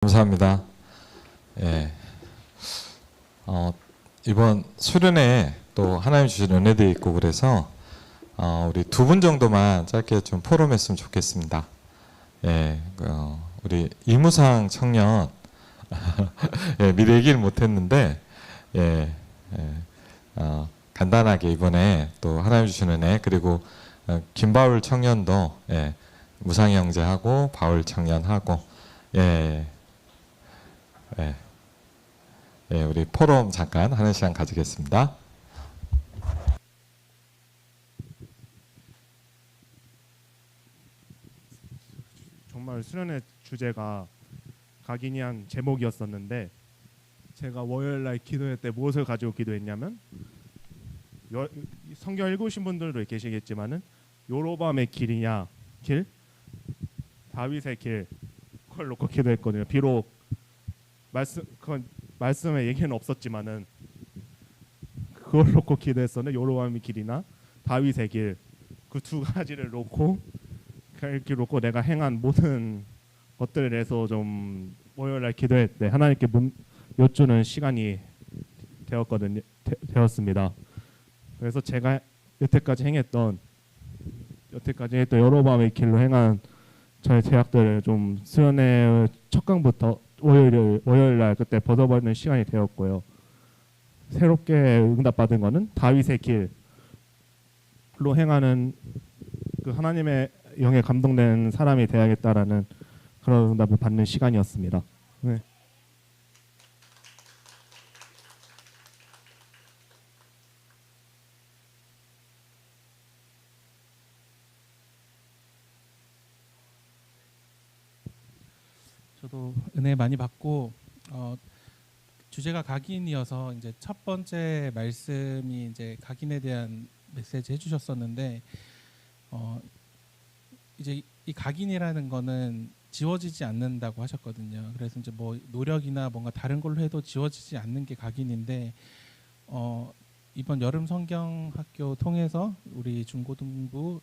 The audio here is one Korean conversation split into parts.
감사합니다. 예. 이번 수련회 또 하나님 주신 은혜도 있고 그래서 우리 두 분 정도만 짧게 좀 포럼했으면 좋겠습니다. 예. 우리 이무상 청년 예, 미리 얘기를 못했는데 예. 간단하게 이번에 또 하나님 주신 은혜 그리고 김바울 청년도 예, 무상 형제하고 바울 청년하고 예. 네. 네, 우리 포럼 잠깐 하는 시간 가지겠습니다. 정말 수련회 주제가 각인이한 제목이었었는데 제가 월요일날 기도회 때 무엇을 가지고 기도했냐면 성경 읽으신 분들도 계시겠지만은 요로밤의 길이냐 길 다윗의 길 그걸 놓고 기도했거든요. 비록 그건 말씀에 얘기는 없었지만은 그걸 놓고 기도했었는데 요로밤의 길이나 다윗의 길 그 두 가지를 놓고 이렇게 놓고 내가 행한 모든 것들에 대해서 좀 월요일날 기도할 때 하나님께 여쭈는 시간이 되었습니다. 그래서 제가 여태까지 했던 요로밤의 길로 행한 저의 제약들을 좀 수련회 첫 강부터 월요일날 그때 벗어버리는 시간이 되었고요. 새롭게 응답받은 거는 다윗의 길로 행하는 그 하나님의 영에 감동된 사람이 되어야겠다라는 그런 응답을 받는 시간이었습니다. 네. 저도 은혜 많이 받고 주제가 각인이어서 이제 첫 번째 말씀이 이제 각인에 대한 메시지 해주셨었는데 이제 이 각인이라는 거는 지워지지 않는다고 하셨거든요. 그래서 이제 뭐 노력이나 뭔가 다른 걸로 해도 지워지지 않는 게 각인인데 이번 여름 성경 학교 통해서 우리 중고등부,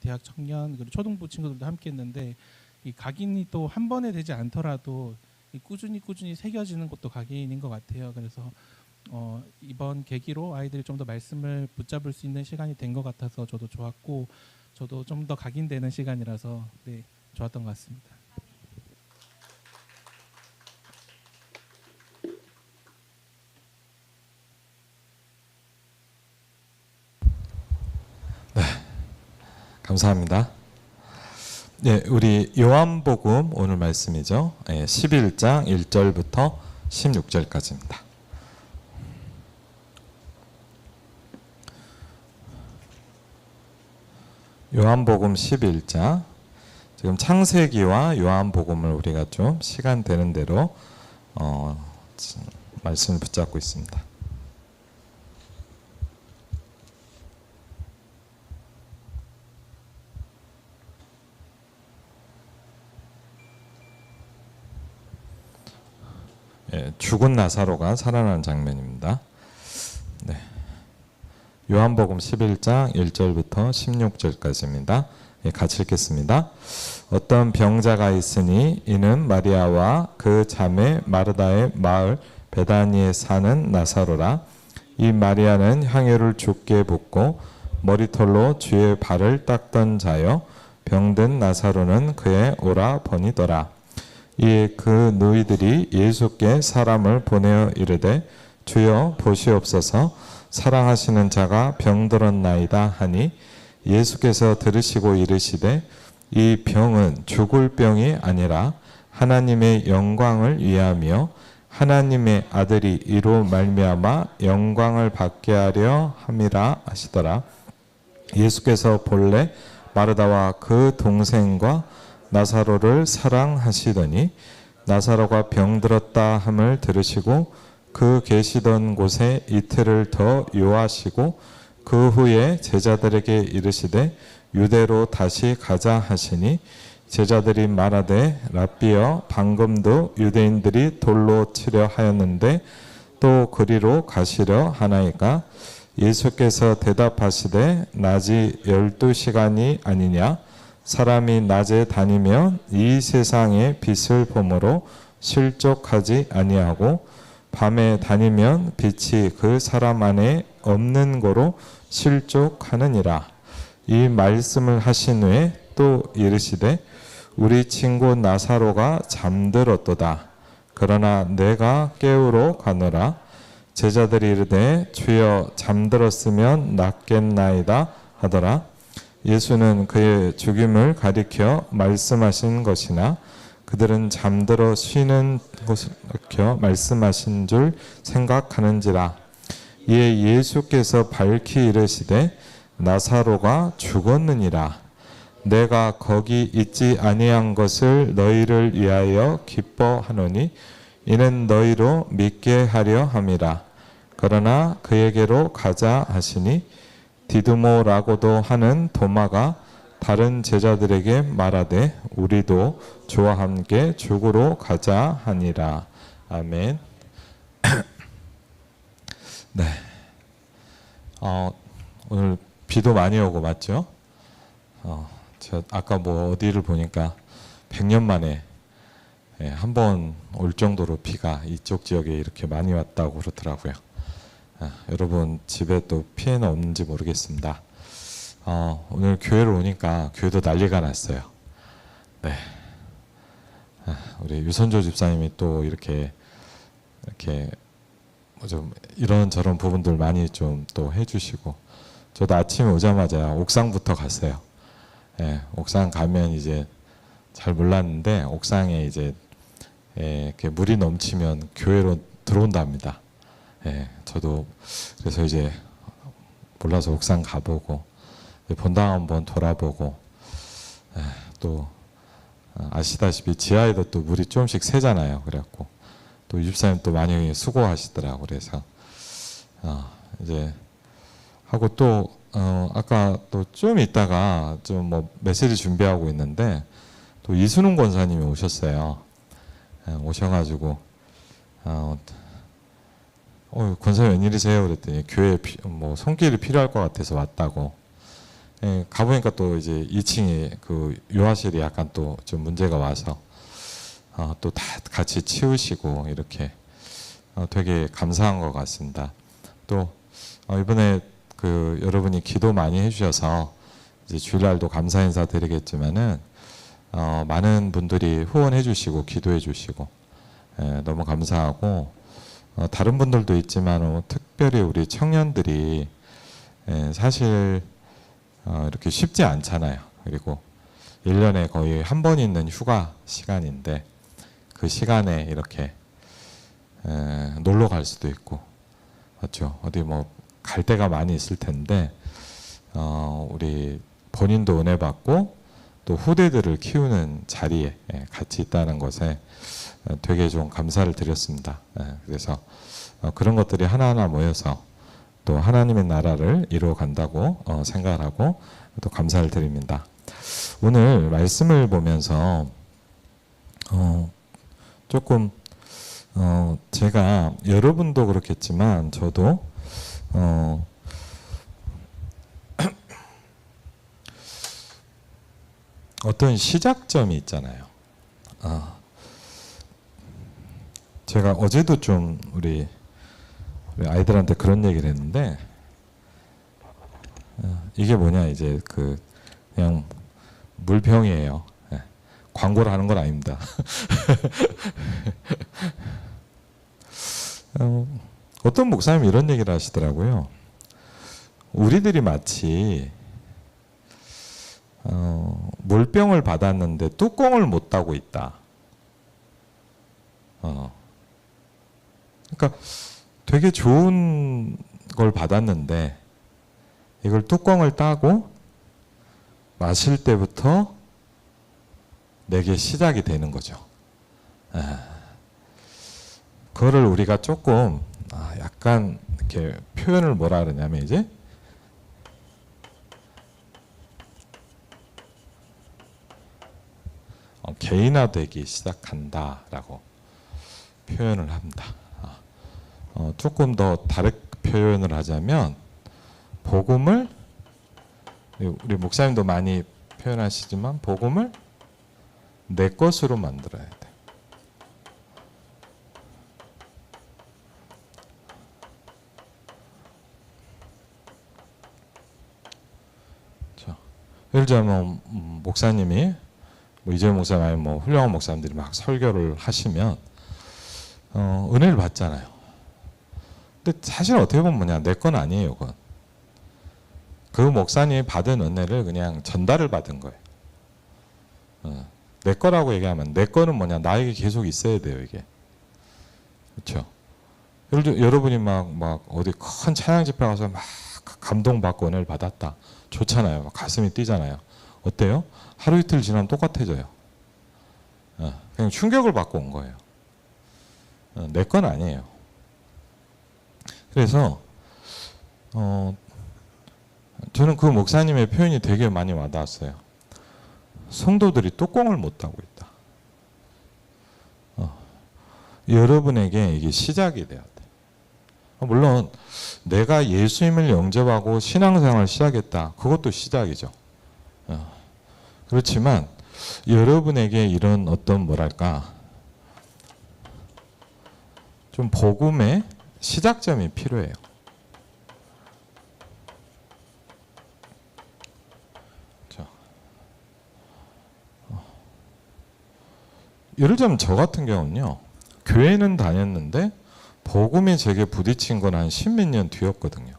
대학 청년 그리고 초등부 친구들도 함께했는데 이 각인이 또 한 번에 되지 않더라도 이 꾸준히 새겨지는 것도 각인인 것 같아요. 그래서 이번 계기로 아이들이 좀 더 말씀을 붙잡을 수 있는 시간이 된 것 같아서 저도 좋았고 저도 좀 더 각인되는 시간이라서 네, 좋았던 것 같습니다. 네, 감사합니다. 네, 우리 요한복음 오늘 말씀이죠. 11장 1절부터 16절까지입니다. 요한복음 11장 지금 창세기와 요한복음을 우리가 좀 시간 되는 대로 말씀을 붙잡고 있습니다. 죽은 나사로가 살아나는 장면입니다. 네. 요한복음 11장 1절부터 16절까지입니다. 같이 읽겠습니다. 어떤 병자가 있으니 이는 마리아와 그 자매 마르다의 마을 베다니에 사는 나사로라. 이 마리아는 향유를 주께 붓고 머리털로 주의 발을 닦던 자요 병든 나사로는 그의 오라버니더라. 이에 그 너희들이 예수께 사람을 보내어 이르되 주여 보시옵소서 사랑하시는 자가 병들었나이다 하니 예수께서 들으시고 이르시되 이 병은 죽을 병이 아니라 하나님의 영광을 위하며 하나님의 아들이 이로 말미암아 영광을 받게 하려 함이라 하시더라. 예수께서 본래 마르다와 그 동생과 나사로를 사랑하시더니 나사로가 병들었다 함을 들으시고 그 계시던 곳에 이틀을 더 요하시고 그 후에 제자들에게 이르시되 유대로 다시 가자 하시니 제자들이 말하되 랍비여 방금도 유대인들이 돌로 치려 하였는데 또 그리로 가시려 하나이까. 예수께서 대답하시되 낮이 12시간이 아니냐. 사람이 낮에 다니면 이 세상의 빛을 보므로 실족하지 아니하고 밤에 다니면 빛이 그 사람 안에 없는 거로 실족하느니라. 이 말씀을 하신 후에 또 이르시되 우리 친구 나사로가 잠들었도다. 그러나 내가 깨우러 가노라. 제자들이 이르되 주여 잠들었으면 낫겠나이다 하더라. 예수는 그의 죽임을 가리켜 말씀하신 것이나 그들은 잠들어 쉬는 것을 가리켜 말씀하신 줄 생각하는지라. 이에 예수께서 밝히 이르시되 나사로가 죽었느니라. 내가 거기 있지 아니한 것을 너희를 위하여 기뻐하노니 이는 너희로 믿게 하려 함이라. 그러나 그에게로 가자 하시니 디두모라고도 하는 도마가 다른 제자들에게 말하되 우리도 주와 함께 죽으러 가자 하니라. 아멘. 네. 오늘 비도 많이 오고 맞죠? 저 아까 뭐 어디를 보니까 100년 만에 한 번 올 정도로 비가 이쪽 지역에 이렇게 많이 왔다고 그러더라고요. 여러분 집에 또 피해는 없는지 모르겠습니다. 오늘 교회를 오니까 교회도 난리가 났어요. 네. 우리 유선조 집사님이 또 이렇게 좀 이런저런 부분들 많이 좀 또 해주시고, 저도 아침에 오자마자 옥상부터 갔어요. 옥상 가면 이제 잘 몰랐는데 옥상에 이제 이렇게 물이 넘치면 교회로 들어온답니다. 저도 그래서 이제 몰라서 옥상 가보고 본당 한번 돌아보고, 또 아시다시피 지하에도 또 물이 조금씩 새잖아요. 그래갖고 또 유집사님 또 많이 수고하시더라고. 그래서 이제 하고 또 아까 또 좀 있다가 좀 뭐 메시지 준비하고 있는데 또 이순웅 권사님이 오셨어요. 오셔가지고 권사님 웬일이세요? 그랬더니 교회 뭐 손길이 필요할 것 같아서 왔다고. 가보니까 또 이제 2층에 그 요하실이 약간 또 좀 문제가 와서 또 다 같이 치우시고 이렇게 되게 감사한 것 같습니다. 또 이번에 그 여러분이 기도 많이 해주셔서 이제 주일날도 감사 인사 드리겠지만은 많은 분들이 후원해 주시고 기도해 주시고 너무 감사하고, 다른 분들도 있지만 특별히 우리 청년들이 사실 이렇게 쉽지 않잖아요. 그리고 1년에 거의 한 번 있는 휴가 시간인데 그 시간에 이렇게 놀러 갈 수도 있고, 맞죠? 어디 뭐 갈 데가 많이 있을 텐데 우리 본인도 은혜 받고 또 후대들을 키우는 자리에 같이 있다는 것에 되게 좀 감사를 드렸습니다. 그래서 그런 것들이 하나하나 모여서 또 하나님의 나라를 이루어 간다고 생각을 하고 또 감사를 드립니다. 오늘 말씀을 보면서 조금 제가 여러분도 그렇겠지만 저도 어떤 시작점이 있잖아요. 제가 어제도 좀 우리 아이들한테 그런 얘기를 했는데, 이게 뭐냐, 이제 그냥 물병이에요. 광고를 하는 건 아닙니다. 어떤 목사님이 이런 얘기를 하시더라고요. 우리들이 마치 물병을 받았는데 뚜껑을 못 따고 있다. 그러니까 되게 좋은 걸 받았는데 이걸 뚜껑을 따고 마실 때부터 내게 시작이 되는 거죠. 그거를 우리가 조금 약간 이렇게 표현을 뭐라 그러냐면 이제 개인화되기 시작한다라고 표현을 합니다. 조금 더 다르게 표현을 하자면 복음을, 우리 목사님도 많이 표현하시지만 복음을 내 것으로 만들어야 돼. 예를 들자면 목사님이 뭐 이재용 목사님 아니면 뭐 훌륭한 목사님들이 막 설교를 하시면 은혜를 받잖아요. 근데 사실 어떻게 보면 뭐냐, 내 건 아니에요. 그건 그 목사님이 받은 은혜를 그냥 전달을 받은 거예요. 내 거라고 얘기하면 내 거는 뭐냐, 나에게 계속 있어야 돼요. 이게 그렇죠. 예를 들어 여러분이 막 어디 큰 찬양 집회 가서 막 감동받고 은혜를 받았다, 좋잖아요. 막 가슴이 뛰잖아요. 어때요? 하루 이틀 지나면 똑같아져요. 그냥 충격을 받고 온 거예요. 내 건 아니에요. 그래서 저는 그 목사님의 표현이 되게 많이 와닿았어요. 성도들이 뚜껑을 못 닫고 있다. 여러분에게 이게 시작이 돼야 돼. 물론 내가 예수님을 영접하고 신앙생활을 시작했다, 그것도 시작이죠. 그렇지만 여러분에게 이런 어떤 뭐랄까 좀 복음의 시작점이 필요해요. 예를 들면 저 같은 경우는요, 교회는 다녔는데 복음이 제게 부딪힌 건 한 십몇 년 뒤였거든요.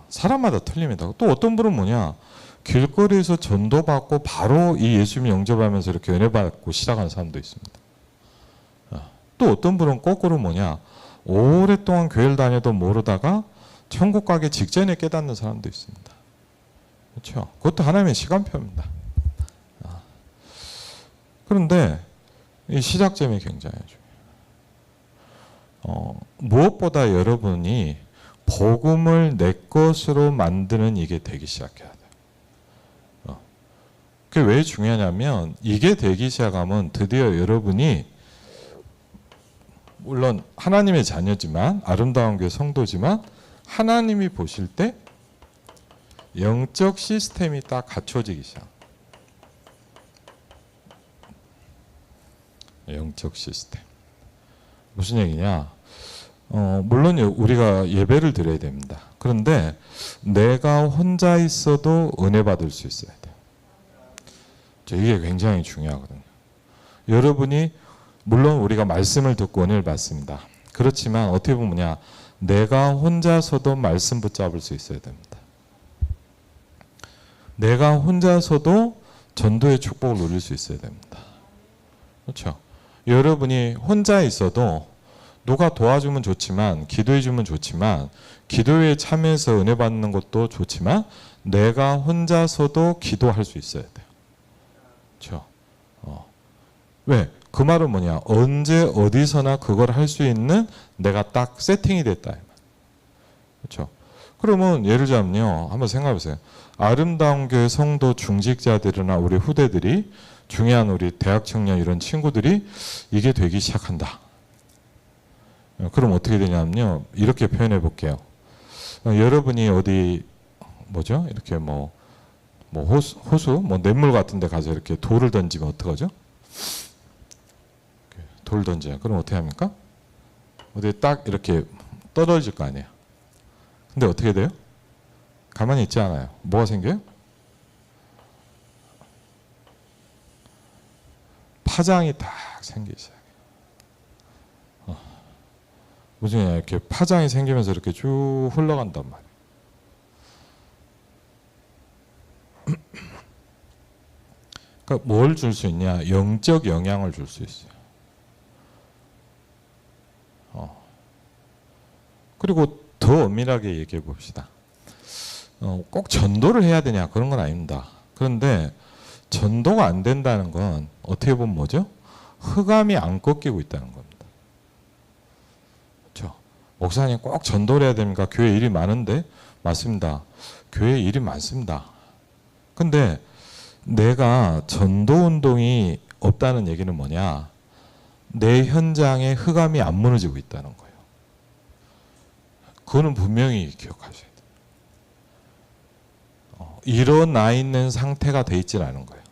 사람마다 틀립니다. 또 어떤 분은 뭐냐, 길거리에서 전도받고 바로 이 예수님 영접하면서 이렇게 은혜 받고 시작하는 사람도 있습니다. 또 어떤 분은 거꾸로 뭐냐, 오랫동안 교회를 다녀도 모르다가 천국 가기 직전에 깨닫는 사람도 있습니다. 그렇죠? 그것도 하나님의 시간표입니다. 그런데 이 시작점이 굉장히 중요해요. 무엇보다 여러분이 복음을 내 것으로 만드는 이게 되기 시작해야 돼요. 그게 왜 중요하냐면, 이게 되기 시작하면 드디어 여러분이 물론 하나님의 자녀지만, 아름다운 교회 성도지만, 하나님이 보실 때 영적 시스템이 딱 갖춰지기 시작. 영적 시스템. 무슨 얘기냐? 물론 우리가 예배를 드려야 됩니다. 그런데 내가 혼자 있어도 은혜 받을 수 있어야 돼요. 이게 굉장히 중요하거든요. 여러분이 물론 우리가 말씀을 듣고 은혜를 받습니다. 그렇지만 어떻게 보면 뭐냐, 내가 혼자서도 말씀 붙잡을 수 있어야 됩니다. 내가 혼자서도 전도의 축복을 누릴 수 있어야 됩니다. 그렇죠? 여러분이 혼자 있어도 누가 도와주면 좋지만, 기도해 주면 좋지만, 기도에 참여해서 은혜 받는 것도 좋지만, 내가 혼자서도 기도할 수 있어야 돼요. 그렇죠? 왜? 그 말은 뭐냐, 언제 어디서나 그걸 할 수 있는 내가 딱 세팅이 됐다. 그렇죠? 그러면 예를 들자면요, 한번 생각해 보세요. 아름다운 교회 성도 중직자들이나 우리 후대들이, 중요한 우리 대학 청년 이런 친구들이 이게 되기 시작한다. 그럼 어떻게 되냐면요, 이렇게 표현해 볼게요. 여러분이 어디 뭐죠? 이렇게 뭐 호수, 뭐 냇물 같은 데 가서 이렇게 돌을 던지면 어떡하죠? 돌 던져요. 그럼 어떻게 합니까? 어디 딱 이렇게 떨어질 거 아니에요. 근데 어떻게 돼요? 가만히 있지 않아요. 뭐가 생겨요? 파장이 딱 생기기 시작해요. 무슨 얘기냐, 이렇게 파장이 생기면서 이렇게 쭉 흘러간단 말이에요. 그러니까 뭘 줄 수 있냐? 영적 영향을 줄 수 있어요. 그리고 더 엄밀하게 얘기해 봅시다. 꼭 전도를 해야 되냐, 그런 건 아닙니다. 그런데 전도가 안 된다는 건 어떻게 보면 뭐죠? 흑암이 안 꺾이고 있다는 겁니다. 그렇죠? 목사님 꼭 전도를 해야 됩니까? 교회 일이 많은데? 맞습니다. 교회 일이 많습니다. 근데 내가 전도 운동이 없다는 얘기는 뭐냐? 내 현장에 흑암이 안 무너지고 있다는 거예요. 그거는 분명히 기억하셔야 돼요. 일어나 있는 상태가 돼 있질 않은 거예요.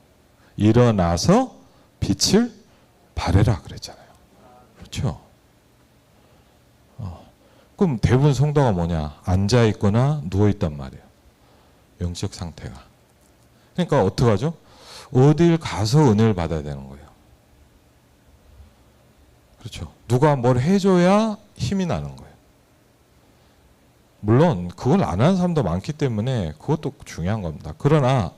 일어나서 빛을 발해라 그랬잖아요. 그렇죠? 그럼 대부분 성도가 뭐냐? 앉아 있거나 누워 있단 말이에요. 영적 상태가. 그러니까 어떡하죠? 어딜 가서 은혜를 받아야 되는 거예요. 그렇죠. 누가 뭘 해줘야 힘이 나는 거예요. 물론 그걸 안 하는 사람도 많기 때문에 그것도 중요한 겁니다. 그러나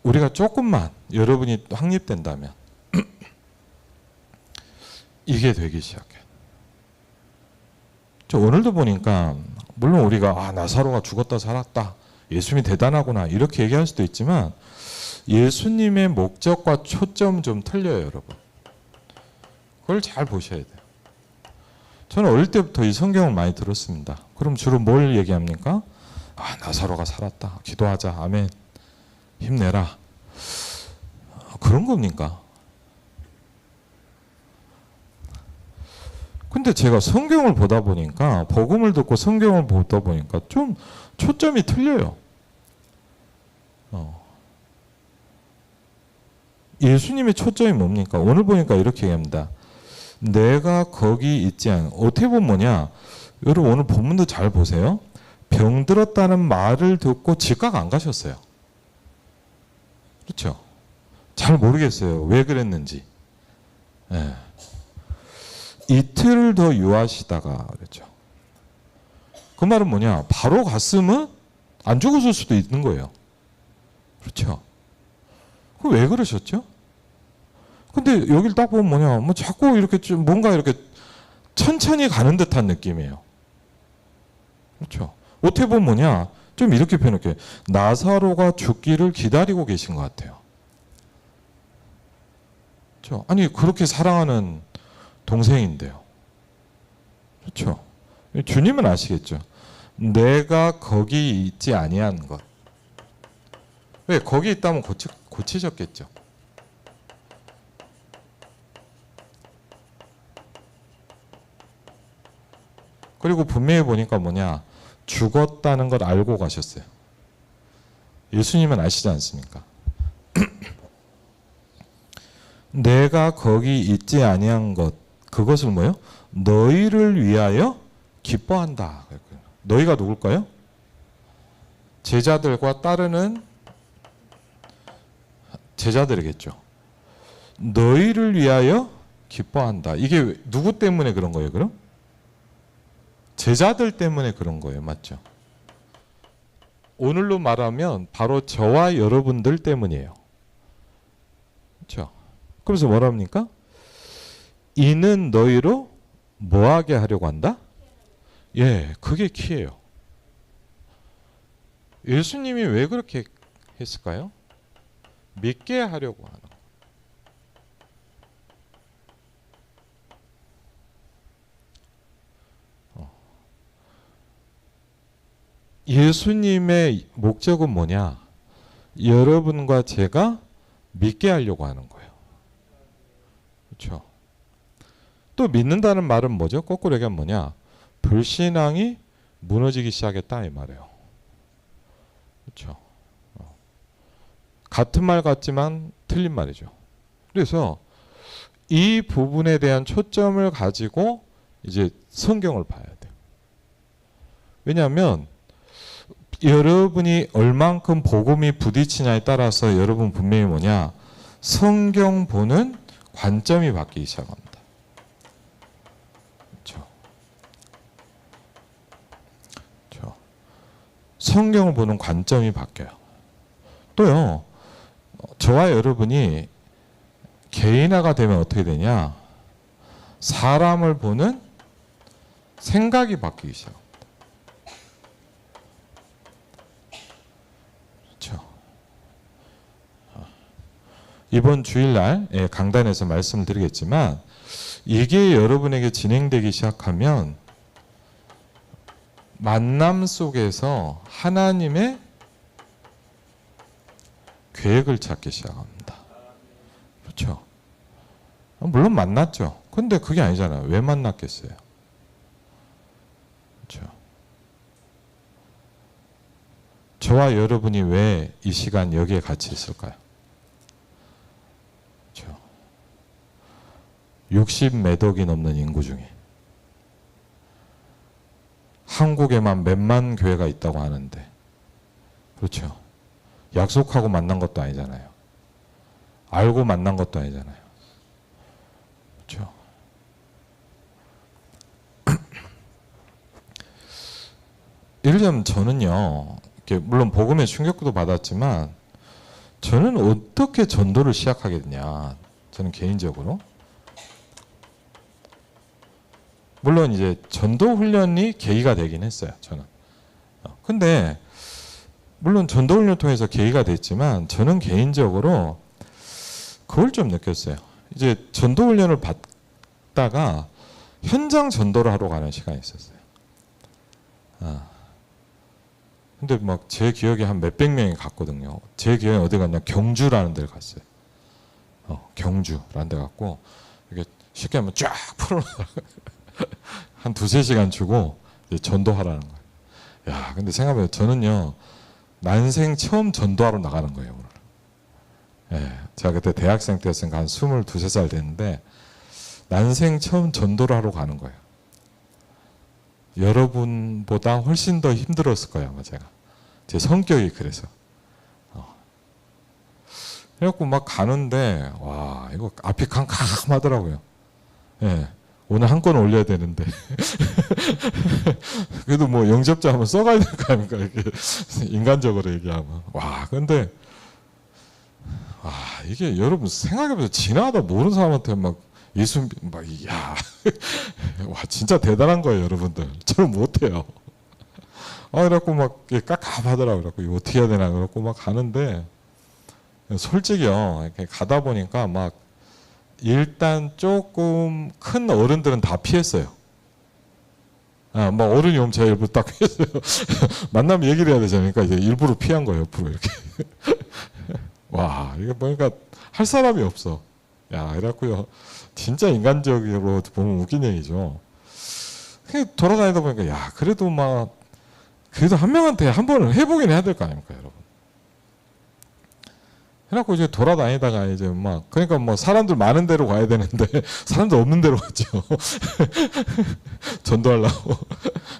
우리가 조금만 여러분이 확립된다면 이게 되기 시작해요. 저 오늘도 보니까 물론 우리가 나사로가 죽었다 살았다, 예수님이 대단하구나 이렇게 얘기할 수도 있지만 예수님의 목적과 초점 좀 틀려요, 여러분. 그걸 잘 보셔야 돼요. 저는 어릴 때부터 이 성경을 많이 들었습니다. 그럼 주로 뭘 얘기합니까? 나사로가 살았다. 기도하자. 아멘. 힘내라. 그런 겁니까? 근데 제가 성경을 보다 보니까, 복음을 듣고 성경을 보다 보니까 좀 초점이 틀려요. 예수님의 초점이 뭡니까? 오늘 보니까 이렇게 얘기합니다. 내가 거기 있지 않은, 어떻게 보면 뭐냐? 여러분 오늘 본문도 잘 보세요. 병들었다는 말을 듣고 즉각 안 가셨어요. 그렇죠? 잘 모르겠어요. 왜 그랬는지. 네. 이틀을 더 유하시다가 그랬죠. 그 말은 뭐냐? 바로 갔으면 안 죽었을 수도 있는 거예요. 그렇죠? 그럼 왜 그러셨죠? 근데 여기를 딱 보면 뭐냐? 뭐 자꾸 이렇게 좀 뭔가 이렇게 천천히 가는 듯한 느낌이에요. 그렇죠? 어떻게 보면 뭐냐? 좀 이렇게 표현할게요. 나사로가 죽기를 기다리고 계신 것 같아요. 그렇죠? 아니 그렇게 사랑하는 동생인데요. 그렇죠? 주님은 아시겠죠? 내가 거기 있지 아니한 것. 왜? 거기 있다면 고치셨겠죠. 그리고 분명히 보니까 뭐냐? 죽었다는 걸 알고 가셨어요. 예수님은 아시지 않습니까? 내가 거기 있지 아니한 것, 그것을 뭐요? 너희를 위하여 기뻐한다. 너희가 누굴까요? 제자들과 따르는 제자들이겠죠. 너희를 위하여 기뻐한다. 이게 누구 때문에 그런 거예요, 그럼? 제자들 때문에 그런 거예요. 맞죠? 오늘로 말하면 바로 저와 여러분들 때문이에요. 그렇죠? 그래서 뭐라 합니까? 이는 너희로 뭐하게 하려고 한다? 예, 그게 키예요. 예수님이 왜 그렇게 했을까요? 믿게 하려고 하는 거예요. 예수님의 목적은 뭐냐? 여러분과 제가 믿게 하려고 하는 거예요. 그렇죠? 또 믿는다는 말은 뭐죠? 거꾸로 얘기하면 뭐냐? 불신앙이 무너지기 시작했다 이 말이에요. 그렇죠? 같은 말 같지만 틀린 말이죠. 그래서 이 부분에 대한 초점을 가지고 이제 성경을 봐야 돼요. 왜냐하면 여러분이 얼만큼 복음이 부딪히냐에 따라서 여러분 분명히 뭐냐? 성경 보는 관점이 바뀌기 시작합니다. 그렇죠? 그렇죠? 성경을 보는 관점이 바뀌어요. 또요, 저와 여러분이 개인화가 되면 어떻게 되냐? 사람을 보는 생각이 바뀌기 시작합니다. 그렇죠? 이번 주일날 강단에서 말씀을 드리겠지만 이게 여러분에게 진행되기 시작하면 만남 속에서 하나님의 계획을 찾기 시작합니다. 그렇죠? 물론 만났죠. 근데 그게 아니잖아요. 왜 만났겠어요? 그렇죠? 저와 여러분이 왜 이 시간 여기에 같이 있을까요? 그렇죠? 60몇 억이 넘는 인구 중에 한국에만 몇만 교회가 있다고 하는데, 그렇죠? 약속하고 만난 것도 아니잖아요. 알고 만난 것도 아니잖아요. 그렇죠? 예를 들면 저는요, 이렇게 물론 복음의 충격도 받았지만 저는 어떻게 전도를 시작하게 되냐. 저는 개인적으로 물론 이제 전도 훈련이 계기가 되긴 했어요. 저는. 근데 물론 전도 훈련을 통해서 계기가 됐지만 저는 개인적으로 그걸 좀 느꼈어요. 이제 전도 훈련을 받다가 현장 전도를 하러 가는 시간이 있었어요. 근데 막 제 기억에 한 몇백 명이 갔거든요. 제 기억에 어디 갔냐? 경주라는 데를 갔어요. 경주라는 데 갔고, 이게 쉽게 하면 쫙 풀어놔. 한 두세 시간 주고 이제 전도하라는 거예요. 야, 근데 생각해보면 저는요, 난생 처음 전도하러 나가는 거예요, 오늘. 예, 제가 그때 대학생 때였으니까 한 22, 3살 됐는데, 난생 처음 전도를 하러 가는 거예요. 여러분보다 훨씬 더 힘들었을 거예요, 아마 제가. 제 성격이 그래서. 그래갖고 막 가는데, 와, 이거 앞이 캄캄하더라고요. 예. 오늘 한 건 올려야 되는데. 그래도 뭐 영접자 한번 써가야 될 거 아닙니까? 이렇게 인간적으로 얘기하면. 와, 근데, 와, 이게 여러분 생각해보세요. 지나가다 모르는 사람한테 막 예수, 막, 야, 와, 진짜 대단한 거예요, 여러분들. 저는 못해요. 그래갖고 막 깝깝하더라고요. 그래갖고 이거 어떻게 해야 되나. 그래갖고 막 가는데, 솔직히요, 이렇게 가다 보니까 막, 일단 조금 큰 어른들은 다 피했어요. 막 어른이 오면 제가 일부러 딱 피했어요. 만나면 얘기를 해야 되잖아요. 그러니까 이제 일부러 피한 거예요, 옆으로 이렇게. 와, 이게 보니까 할 사람이 없어. 야, 이래갖고요. 진짜 인간적으로 보면 웃긴 얘기죠. 돌아다니다 보니까, 야, 그래도 막, 그래도 한 명한테 한 번은 해보긴 해야 될 거 아닙니까, 여러분. 그래갖고 이제 돌아다니다가 이제 막, 그러니까 뭐 사람들 많은 데로 가야 되는데, 사람들 없는 데로 갔죠. 전도하려고.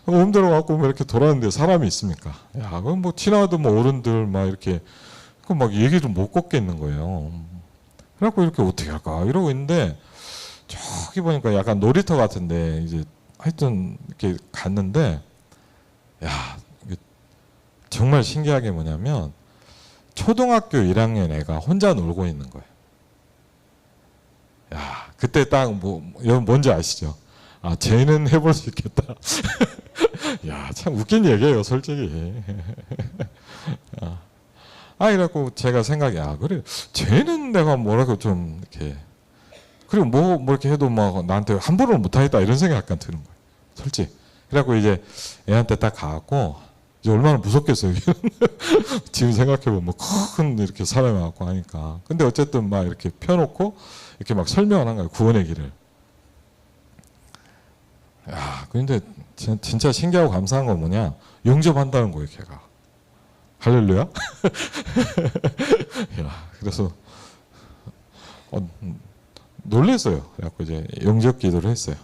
없는 데로 가고 뭐 이렇게 돌아다니는데 사람이 있습니까? 야, 그럼 뭐 지나가도 뭐 어른들 막 이렇게, 그 막 얘기를 못 걷겠는 거예요. 그래갖고 이렇게 어떻게 할까? 이러고 있는데, 저기 보니까 약간 놀이터 같은데, 이제 하여튼 이렇게 갔는데, 야, 정말 신기하게 뭐냐면, 초등학교 1학년 애가 혼자 놀고 있는 거예요. 야, 그때 딱 여러분 뭔지 아시죠? 아, 쟤는 해볼 수 있겠다. 야, 참 웃긴 얘기예요, 솔직히. 이래갖고 제가 생각이, 그래, 쟤는 내가 뭐라고 좀 이렇게, 그리고 뭐 이렇게 해도 막 나한테 함부로 못하겠다 이런 생각이 약간 드는 거예요. 솔직히. 그래갖고 이제 애한테 딱 가갖고, 이제 얼마나 무섭겠어요. 지금 생각해보면 큰 이렇게 사람이 와갖고 하니까. 근데 어쨌든 막 이렇게 펴놓고 이렇게 막 설명을 한 거예요. 구원의 길을. 야, 근데 진짜 신기하고 감사한 건 뭐냐? 영접한다는 거예요, 걔가. 할렐루야? 야, 그래서 놀랬어요. 그래갖고 이제 영접 기도를 했어요.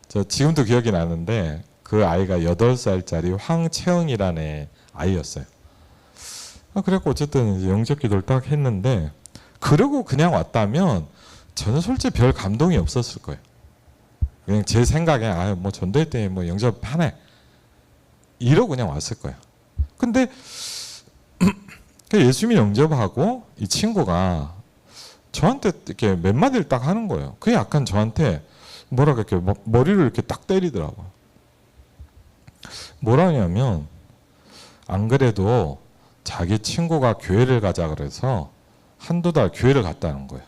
저 지금도 기억이 나는데 그 아이가 8살짜리 황채영이라는 아이였어요. 그래갖고 어쨌든 이제 영접 기도를 딱 했는데, 그러고 그냥 왔다면 저는 솔직히 별 감동이 없었을 거예요. 그냥 제 생각에 뭐 전도회 때 뭐 영접하네 이러고 그냥 왔을 거예요. 근데 예수님 영접하고 이 친구가 저한테 이렇게 몇 마디를 딱 하는 거예요. 그게 약간 저한테 뭐랄까 이렇게 머리를 이렇게 딱 때리더라고요. 뭐라냐면, 안 그래도 자기 친구가 교회를 가자 그래서 한두 달 교회를 갔다는 거예요.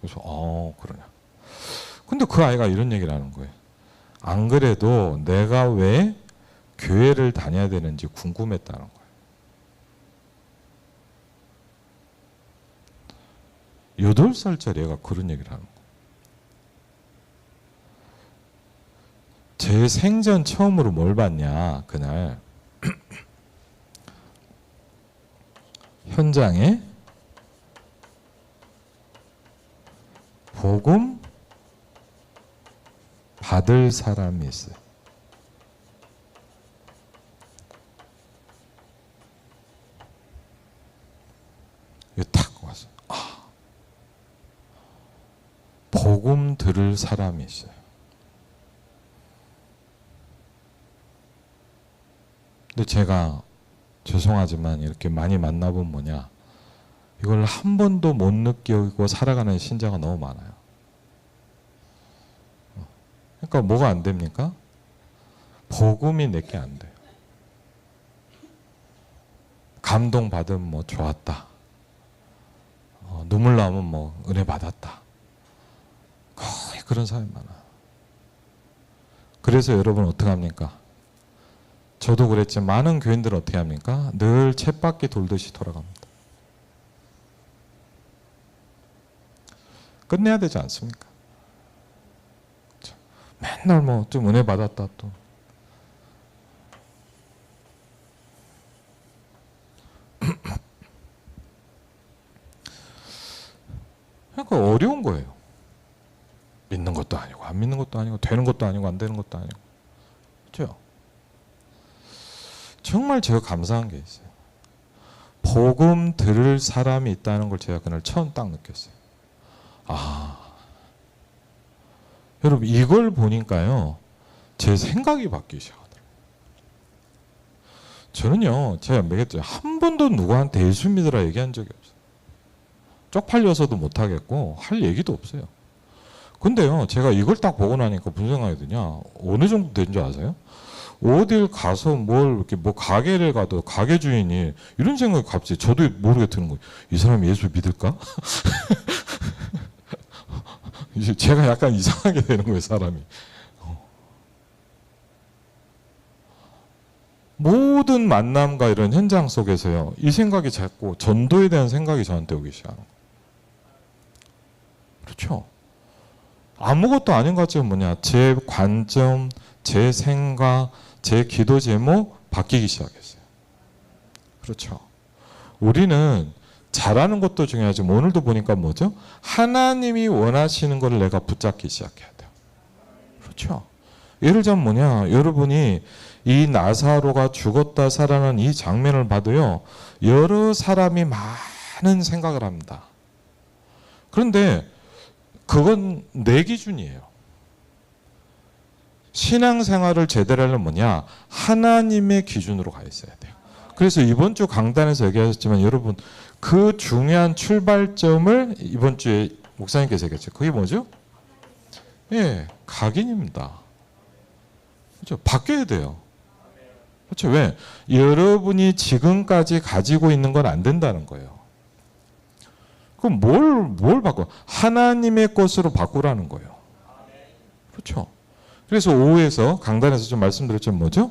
그래서 그러냐. 근데 그 아이가 이런 얘기를 하는 거예요. 안 그래도 내가 왜 교회를 다녀야 되는지 궁금했다는 거예요. 8살짜리 애가 그런 얘기를 하는 거예요. 제 생전 처음으로 뭘 봤냐, 그날. 현장에 복음 받을 사람이 있어요. 복음 들을 사람이 있어요. 근데 제가 죄송하지만 이렇게 많이 만나본 뭐냐, 이걸 한 번도 못 느끼고 살아가는 신자가 너무 많아요. 그러니까 뭐가 안 됩니까? 복음이 내게 안 돼요. 감동받으면 뭐 좋았다. 눈물 나오면 뭐 은혜 받았다. 거의 그런 사람이 많아요. 그래서 여러분 어떻게 합니까? 저도 그랬지만 많은 교인들은 어떻게 합니까? 늘 쳇바퀴 돌듯이 돌아갑니다. 끝내야 되지 않습니까? 그렇죠? 맨날 뭐 좀 은혜 받았다 또. 그러니까 어려운 거예요. 믿는 것도 아니고 안 믿는 것도 아니고 되는 것도 아니고 안 되는 것도 아니고. 그렇죠? 정말 제가 감사한 게 있어요. 복음 들을 사람이 있다는 걸 제가 그날 처음 딱 느꼈어요. 아, 여러분 이걸 보니까요, 제 생각이 바뀌기 시작하더라고요. 저는요, 제가 매겠죠, 한 번도 누구한테 예수 믿으라 얘기한 적이 없어요. 쪽팔려서도 못하겠고 할 얘기도 없어요. 근데요, 제가 이걸 딱 보고 나니까 무슨 생각이 드냐, 어느 정도 된 줄 아세요? 어딜 가서 뭘 이렇게 뭐 가게를 가도 가게 주인이 이런 생각이 갑자기 저도 모르게 드는 거예요. 이 사람이 예수 믿을까? 이제 제가 약간 이상하게 되는 거예요, 사람이. 모든 만남과 이런 현장 속에서요, 이 생각이 자꾸 전도에 대한 생각이 저한테 오기 시작하는 거예요. 그렇죠? 아무것도 아닌 것 같지만 뭐냐, 제 관점, 제 생각, 제 기도 제목 바뀌기 시작했어요. 그렇죠? 우리는 잘하는 것도 중요하지만 오늘도 보니까 뭐죠? 하나님이 원하시는 것을 내가 붙잡기 시작해야 돼요. 그렇죠? 예를 들면 뭐냐, 여러분이 이 나사로가 죽었다 살아난 이 장면을 봐도요, 여러 사람이 많은 생각을 합니다. 그런데 그건 내 기준이에요. 신앙생활을 제대로 하려면 뭐냐, 하나님의 기준으로 가 있어야 돼요. 그래서 이번 주 강단에서 얘기하셨지만 여러분, 그 중요한 출발점을 이번 주에 목사님께서 얘기했죠. 그게 뭐죠? 예, 각인입니다. 그렇죠? 바뀌어야 돼요. 그렇죠? 왜? 여러분이 지금까지 가지고 있는 건 안 된다는 거예요. 그럼 뭘 바꿔? 하나님의 것으로 바꾸라는 거예요. 그렇죠? 그래서 오후에서 강단에서 좀 말씀드렸지만 뭐죠?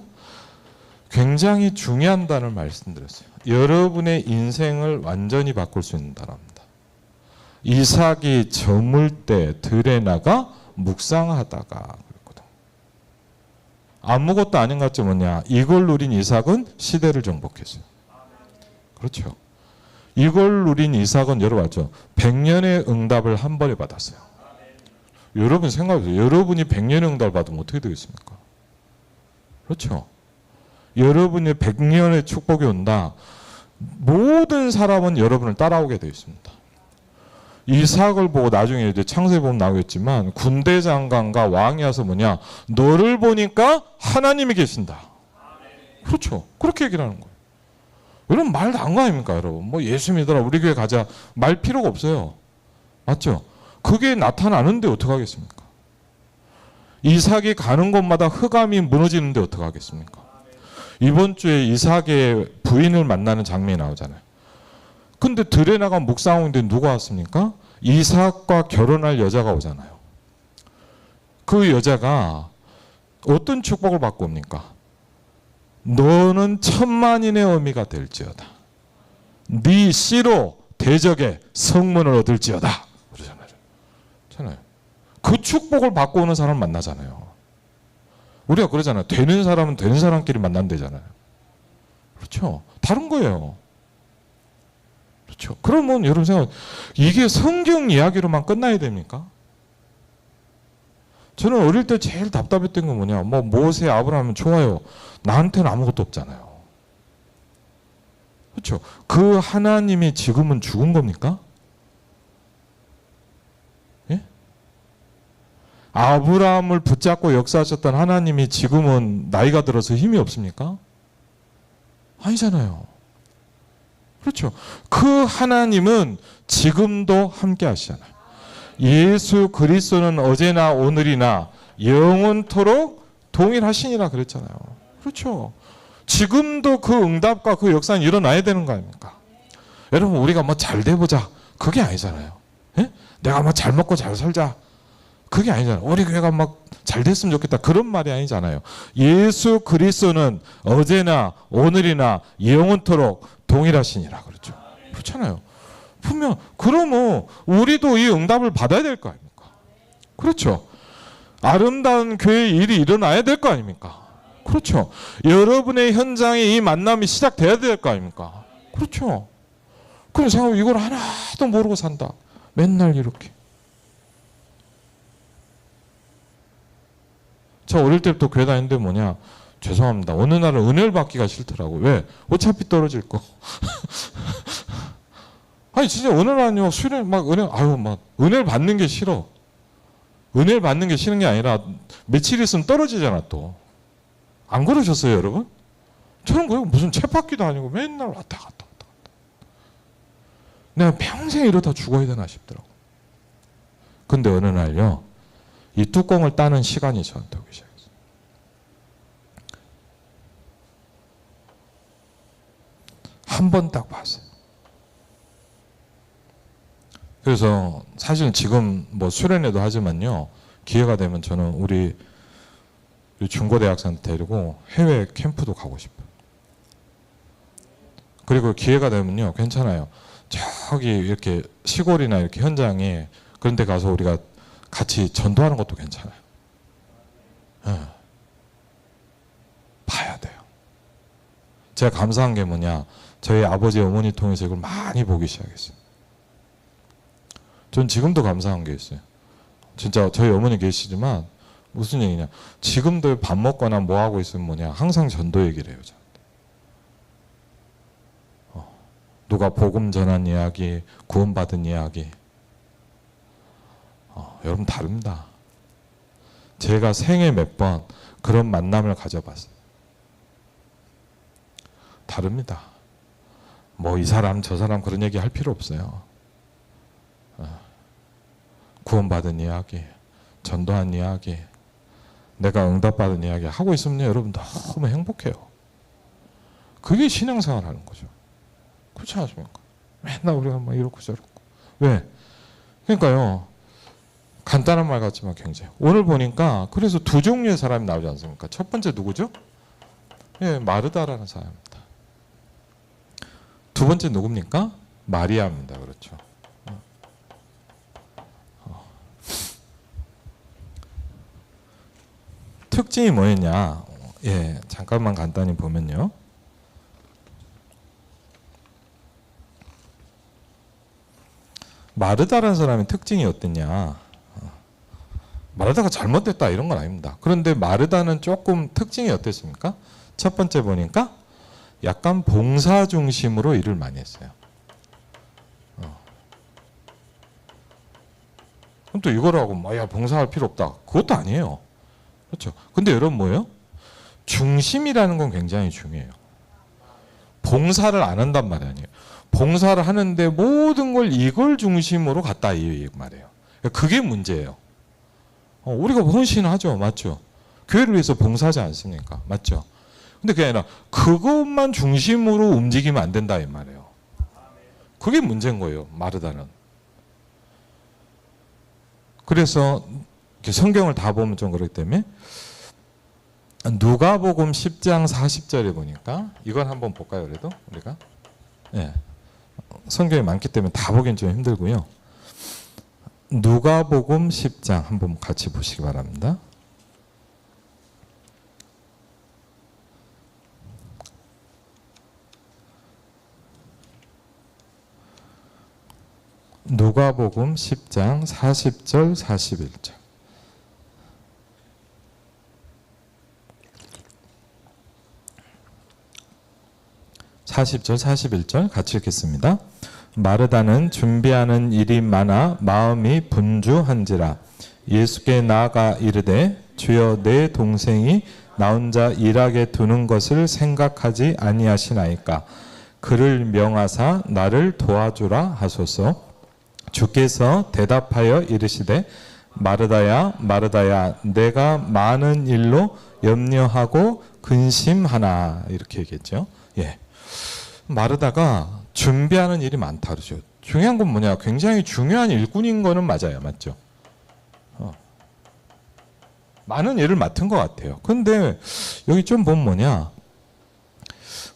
굉장히 중요한 단어를 말씀드렸어요. 여러분의 인생을 완전히 바꿀 수 있는 단어입니다. 이삭이 저물 때 들에 나가 묵상하다가 그랬거든. 아무것도 아닌 것 같지 뭐냐? 이걸 누린 이삭은 시대를 정복했어요. 그렇죠? 이걸 누린 이삭은 여러분 알죠? 100년의 응답을 한 번에 받았어요. 여러분 생각해보세요. 여러분이 100년의 응답을 받으면 어떻게 되겠습니까? 그렇죠? 여러분이 100년의 축복이 온다. 모든 사람은 여러분을 따라오게 되어 있습니다. 이삭을 보고 나중에 이제 창세기 보면 나오겠지만 군대 장관과 왕이 와서 뭐냐, 너를 보니까 하나님이 계신다. 그렇죠? 그렇게 얘기를 하는 거예요. 여러분 말도 안 거 아닙니까? 여러분 뭐 예수 믿어라, 우리 교회 가자, 말 필요가 없어요. 맞죠? 그게 나타나는데 어떡하겠습니까? 이삭이 가는 곳마다 흑암이 무너지는데 어떡하겠습니까? 이번 주에 이삭의 부인을 만나는 장면이 나오잖아요. 근데 들에 나가 묵상하는데 누가 왔습니까? 이삭과 결혼할 여자가 오잖아요. 그 여자가 어떤 축복을 받고 옵니까? 너는 천만인의 어미가 될지어다. 네 씨로 대적의 성문을 얻을지어다. 그러잖아요. 그 축복을 받고 오는 사람을 만나잖아요. 우리가 그러잖아요. 되는 사람은 되는 사람끼리 만난대잖아요. 그렇죠? 다른 거예요. 그렇죠? 그러면 여러분 생각, 이게 성경 이야기로만 끝나야 됩니까? 저는 어릴 때 제일 답답했던 건 뭐냐, 뭐 모세, 아브라함은 좋아요. 나한테는 아무것도 없잖아요. 그렇죠? 그 하나님이 지금은 죽은 겁니까? 예? 아브라함을 붙잡고 역사하셨던 하나님이 지금은 나이가 들어서 힘이 없습니까? 아니잖아요. 그렇죠. 그 하나님은 지금도 함께 하시잖아요. 예수 그리스도는 어제나 오늘이나 영원토록 동일하시니라 그랬잖아요. 그렇죠. 지금도 그 응답과 그 역사는 일어나야 되는 거 아닙니까? 여러분, 우리가 뭐 잘 돼보자, 그게 아니잖아요. 예? 내가 뭐 잘 먹고 잘 살자, 그게 아니잖아요. 우리 교회가 막 잘 됐으면 좋겠다, 그런 말이 아니잖아요. 예수 그리스도는 어제나 오늘이나 영원토록 동일하시니라 그렇죠. 그렇잖아요. 분명 그러면 우리도 이 응답을 받아야 될 거 아닙니까? 그렇죠. 아름다운 교회 일이 일어나야 될 거 아닙니까? 그렇죠. 여러분의 현장에 이 만남이 시작돼야 될 거 아닙니까? 그렇죠. 그럼 생각하면 이걸 하나도 모르고 산다. 맨날 이렇게. 저 어릴 때부터 교회 다니는데 뭐냐, 죄송합니다, 어느 날은 은혜를 받기가 싫더라고. 왜? 어차피 떨어질 거. 아니 진짜 어느 날은요, 수련 막 은혜를 받는 게 싫어. 은혜를 받는 게 싫은 게 아니라 며칠 있으면 떨어지잖아 또. 안 그러셨어요 여러분? 저는 그냥 무슨 쳇바퀴도 아니고 맨날 왔다 갔다. 내가 평생 이러다 죽어야 되나 싶더라고. 근데 어느 날요, 이 뚜껑을 따는 시간이 저한테 오기 시작했어요. 한 번 딱 봤어요. 그래서 사실은 지금 뭐 수련회도 하지만요, 기회가 되면 저는 우리 중고대학생 데리고 해외 캠프도 가고 싶어요. 그리고 기회가 되면요, 괜찮아요. 저기 이렇게 시골이나 이렇게 현장에 그런 데 가서 우리가 같이 전도하는 것도 괜찮아요. 네. 봐야 돼요. 제가 감사한 게 뭐냐, 저희 아버지 어머니 통해서 이걸 많이 보기 시작했어요. 전 지금도 감사한 게 있어요. 진짜 저희 어머니 계시지만 무슨 얘기냐, 지금도 밥 먹거나 뭐 하고 있으면 뭐냐, 항상 전도 얘기를 해요. 저한테. 누가 복음 전한 이야기, 구원받은 이야기. 여러분 다릅니다. 제가 생애 몇 번 그런 만남을 가져봤어요. 다릅니다. 뭐 이 사람 저 사람 그런 얘기 할 필요 없어요. 구원받은 이야기, 전도한 이야기, 내가 응답받은 이야기 하고 있으면 여러분 너무 행복해요. 그게 신앙생활 하는 거죠. 그렇지 않습니까? 맨날 우리가 막 이렇고 저렇고. 왜? 그러니까요, 간단한 말 같지만 굉장히, 오늘 보니까 그래서 두 종류의 사람이 나오지 않습니까? 첫 번째 누구죠? 예, 마르다라는 사람입니다. 두 번째 누굽니까? 마리아입니다. 그렇죠. 특징이 뭐였냐? 예, 잠깐만 간단히 보면요. 마르다라는 사람의 특징이 어땠냐? 마르다가 잘못됐다 이런 건 아닙니다. 그런데 마르다는 조금 특징이 어땠습니까? 첫 번째 보니까 약간 봉사 중심으로 일을 많이 했어요. 그럼 또 이거라고 야 봉사할 필요 없다, 그것도 아니에요. 그렇죠. 근데 여러분 뭐예요? 중심이라는 건 굉장히 중요해요. 봉사를 안 한단 말이 아니에요. 봉사를 하는데 모든 걸 이걸 중심으로 갖다 이 말이에요. 그게 문제예요. 우리가 헌신하죠, 맞죠? 교회를 위해서 봉사하지 않습니까? 맞죠? 근데 그게 아니라 그것만 중심으로 움직이면 안 된다 이 말이에요. 그게 문제인 거예요, 마르다는. 그래서 성경을 다 보면 좀 그렇기 때문에 누가복음 10장 40절에 보니까, 이건 한번 볼까요? 그래도 우리가 성경이 많기 때문에 다 보기엔 좀 힘들고요. 누가복음 10장 한번 같이 보시기 바랍니다. 누가복음 10장 40절 41절. (40절) (41절) 같이 읽겠습니다. 마르다는 준비하는 일이 많아 마음이 분주한지라 예수께 나아가 이르되 주여 내 동생이 나 혼자 일하게 두는 것을 생각하지 아니하시나이까. 그를 명하사 나를 도와주라 하소서. 주께서 대답하여 이르시되 마르다야 마르다야 내가 많은 일로 염려하고 근심하나. 이렇게 얘기했죠. 예. 마르다가 준비하는 일이 많다 그러죠. 중요한 건 뭐냐? 굉장히 중요한 일꾼인 거는 맞아요. 맞죠? 많은 일을 맡은 것 같아요. 근데 여기 좀 보면 뭐냐?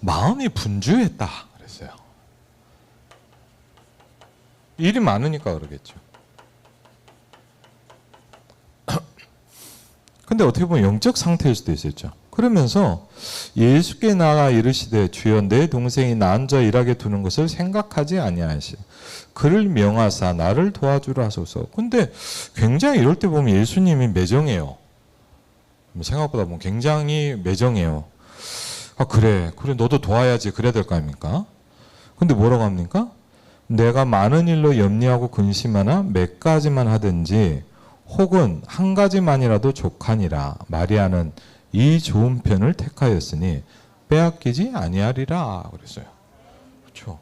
마음이 분주했다 그랬어요. 일이 많으니까 그러겠죠. 근데 어떻게 보면 영적 상태일 수도 있었죠. 그러면서 예수께 나아가 이르시되 주여 내 동생이 나 혼자 일하게 두는 것을 생각하지 아니하시. 그를 명하사 나를 도와주라 하소서. 근데 굉장히 이럴 때 보면 예수님이 매정해요. 생각보다 보면 굉장히 매정해요. 아 그래 너도 도와야지 그래야 될 거 아닙니까? 근데 뭐라고 합니까? 내가 많은 일로 염려하고 근심하나 몇 가지만 하든지 혹은 한 가지만이라도 족하니라. 마리아는 이 좋은 편을 택하였으니 빼앗기지 아니하리라 그랬어요. 그렇죠?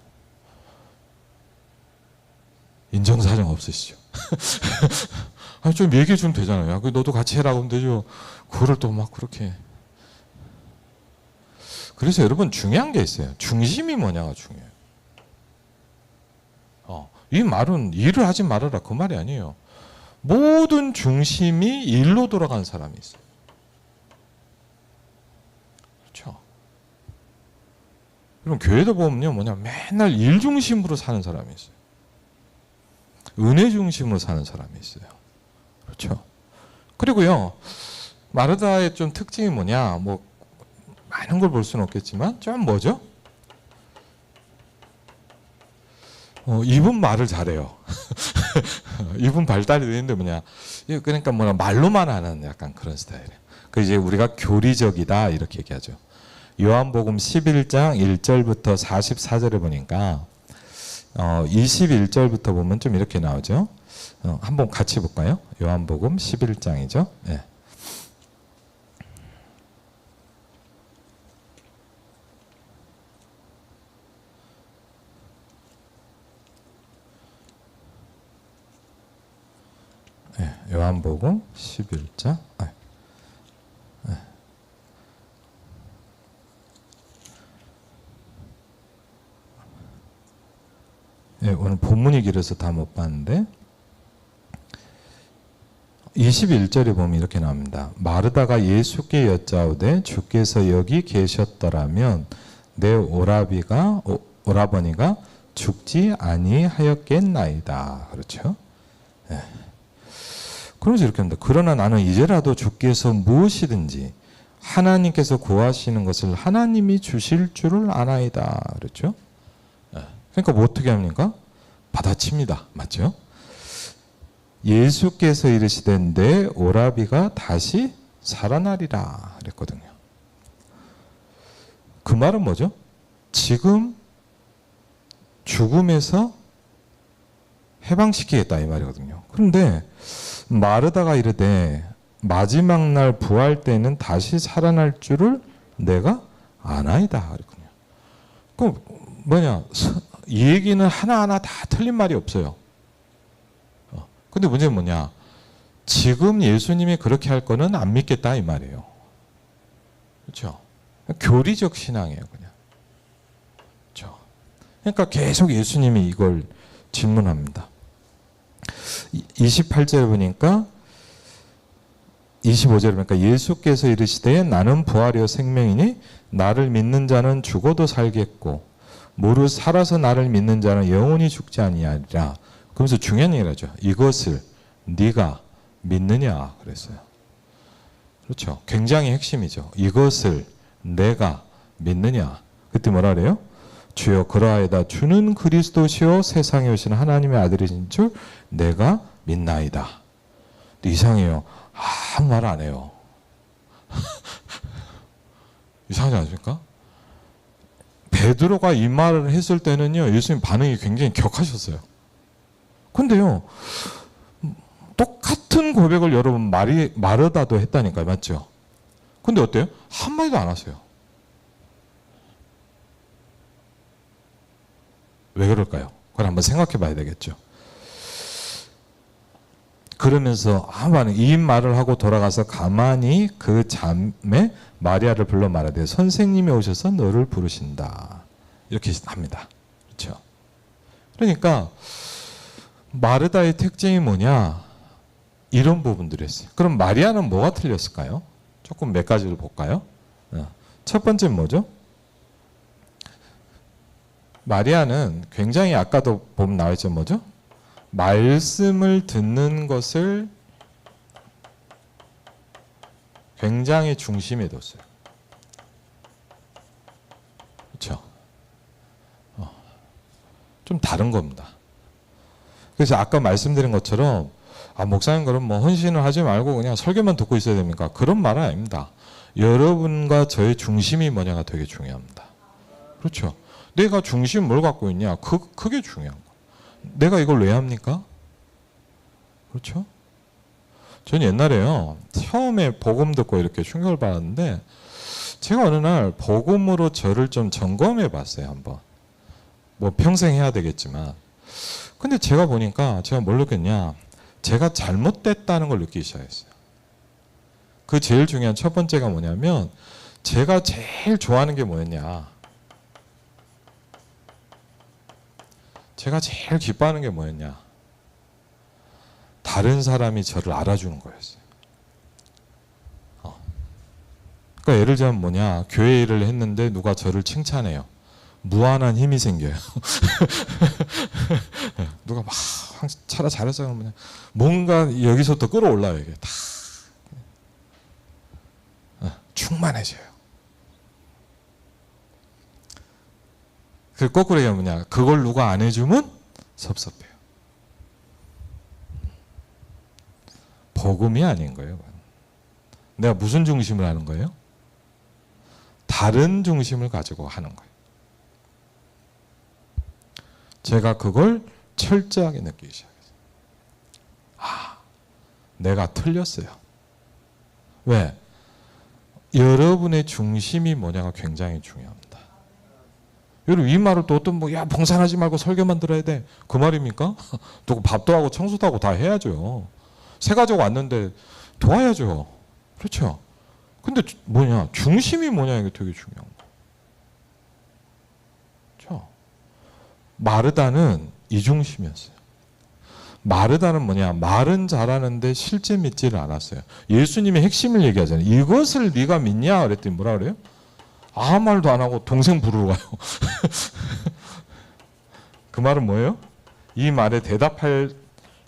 인정사정 없으시죠? 아니 좀 얘기해 주면 되잖아요. 야, 너도 같이 해라 그러면 되죠. 그거를 또 막 그렇게. 그래서 여러분 중요한 게 있어요. 중심이 뭐냐가 중요해요. 이 말은 일을 하지 말아라 그 말이 아니에요. 모든 중심이 일로 돌아가는 사람이 있어요. 그렇죠? 그럼 교회도 보면요 뭐냐 맨날 일 중심으로 사는 사람이 있어요. 은혜 중심으로 사는 사람이 있어요. 그렇죠? 그리고요 마르다의 좀 특징이 뭐냐 뭐 많은 걸 볼 수는 없겠지만 좀 뭐죠? 이분 말을 잘해요. 이분 발달이 되는데 뭐냐 그러니까 뭐냐 말로만 하는 약간 그런 스타일이에요. 그 이제 우리가 교리적이다 이렇게 얘기하죠. 요한복음 11장 1절부터 44절에 보니까 21절부터 보면 좀 이렇게 나오죠. 한번 같이 볼까요? 요한복음 11장이죠. 네. 요한복음 11장. 오늘 본문이 길어서 다 못 봤는데 21절에 보면 이렇게 나옵니다. 마르다가 예수께 여짜오되 주께서 여기 계셨더라면 내 오라버니가 죽지 아니하였겠나이다. 그렇죠? 네. 그러면서 이렇게 합니다. 그러나 나는 이제라도 주께서 무엇이든지 하나님께서 구하시는 것을 하나님이 주실 줄을 아나이다. 그렇죠? 그러니까 뭐 어떻게 합니까? 받아칩니다. 맞죠? 예수께서 이르시되 내 오라비가 다시 살아나리라 그랬거든요. 그 말은 뭐죠? 지금 죽음에서 해방시키겠다 이 말이거든요. 그런데 마르다가 이르되 마지막 날 부활 때는 다시 살아날 줄을 내가 아나이다 그랬거든요. 그럼 뭐냐? 이 얘기는 하나하나 다 틀린 말이 없어요. 근데 문제는 뭐냐? 지금 예수님이 그렇게 할 거는 안 믿겠다 이 말이에요. 그렇죠? 교리적 신앙이에요, 그냥. 그렇죠? 그러니까 계속 예수님이 이걸 질문합니다. 28절에 보니까 25절에 보니까 예수께서 이르시되 나는 부활이요 생명이니 나를 믿는 자는 죽어도 살겠고 무릇 살아서 나를 믿는 자는 영원히 죽지 아니하리라. 그러면서 중요한 얘기를 하죠. 이것을 네가 믿느냐 그랬어요. 그렇죠. 굉장히 핵심이죠. 이것을 내가 믿느냐. 그때 뭐라 그래요? 주여 그러하여다 주는 그리스도시요 세상에 오신 하나님의 아들이신 줄 내가 믿나이다. 근데 이상해요. 아무 말 안 해요. 이상하지 않습니까? 베드로가 이 말을 했을 때는요 예수님 반응이 굉장히 격하셨어요. 근데요 똑같은 같은 고백을 여러분 마르다도 했다니까요. 맞죠? 근데 어때요? 한마디도 안 하세요. 왜 그럴까요? 그걸 한번 생각해 봐야 되겠죠. 그러면서 이 말을 하고 돌아가서 가만히 그 자매 마리아를 불러 말하되 선생님이 오셔서 너를 부르신다. 이렇게 합니다. 그렇죠? 그러니까 마르다의 특징이 뭐냐? 이런 부분들이었어요. 그럼 마리아는 뭐가 틀렸을까요? 조금 몇 가지를 볼까요? 첫 번째는 뭐죠? 마리아는 굉장히 아까도 보면 나와있죠. 뭐죠? 말씀을 듣는 것을 굉장히 중심에 뒀어요. 그렇죠? 좀 다른 겁니다. 그래서 아까 말씀드린 것처럼 목사님 그럼 뭐 헌신을 하지 말고 그냥 설교만 듣고 있어야 됩니까? 그런 말은 아닙니다. 여러분과 저의 중심이 뭐냐가 되게 중요합니다. 그렇죠? 내가 중심 뭘 갖고 있냐? 그게 중요한 거. 내가 이걸 왜 합니까? 그렇죠? 저는 옛날에요. 처음에 복음 듣고 이렇게 충격을 받았는데 제가 어느 날 복음으로 저를 좀 점검해 봤어요. 한번. 뭐 평생 해야 되겠지만. 근데 제가 보니까 제가 뭘 느꼈냐? 제가 잘못됐다는 걸 느끼기 시작했어요. 그 제일 중요한 첫 번째가 뭐냐면 제가 제일 좋아하는 게 뭐였냐? 제가 제일 기뻐하는 게 뭐였냐? 다른 사람이 저를 알아주는 거였어요. 그러니까 예를 들면 뭐냐? 교회 일을 했는데 누가 저를 칭찬해요. 무한한 힘이 생겨요. 누가 막 차라 잘했어 그러면 뭔가 여기서부터 끌어올라요. 이게 다 충만해져요. 그 거꾸로 얘기하면 뭐냐? 그걸 누가 안 해주면 섭섭해요. 복음이 아닌 거예요. 내가 무슨 중심을 하는 거예요? 다른 중심을 가지고 하는 거예요. 제가 그걸 철저하게 느끼기 시작했어요. 내가 틀렸어요. 왜? 여러분의 중심이 뭐냐가 굉장히 중요합니다. 여러분 이 말을 또 어떤 봉산하지 말고 설교만 들어야 돼. 그 말입니까? 또 밥도 하고 청소도 하고 다 해야죠. 새 가지고 왔는데 도와야죠. 그렇죠? 근데 뭐냐? 중심이 뭐냐 이게 되게 중요한 거예요. 그렇죠? 마르다는 이 중심이었어요. 마르다는 뭐냐? 말은 잘하는데 실제 믿지를 않았어요. 예수님의 핵심을 얘기하잖아요. 이것을 네가 믿냐? 그랬더니 뭐라 그래요? 아무 말도 안 하고 동생 부르러 가요. 그 말은 뭐예요? 이 말에 대답할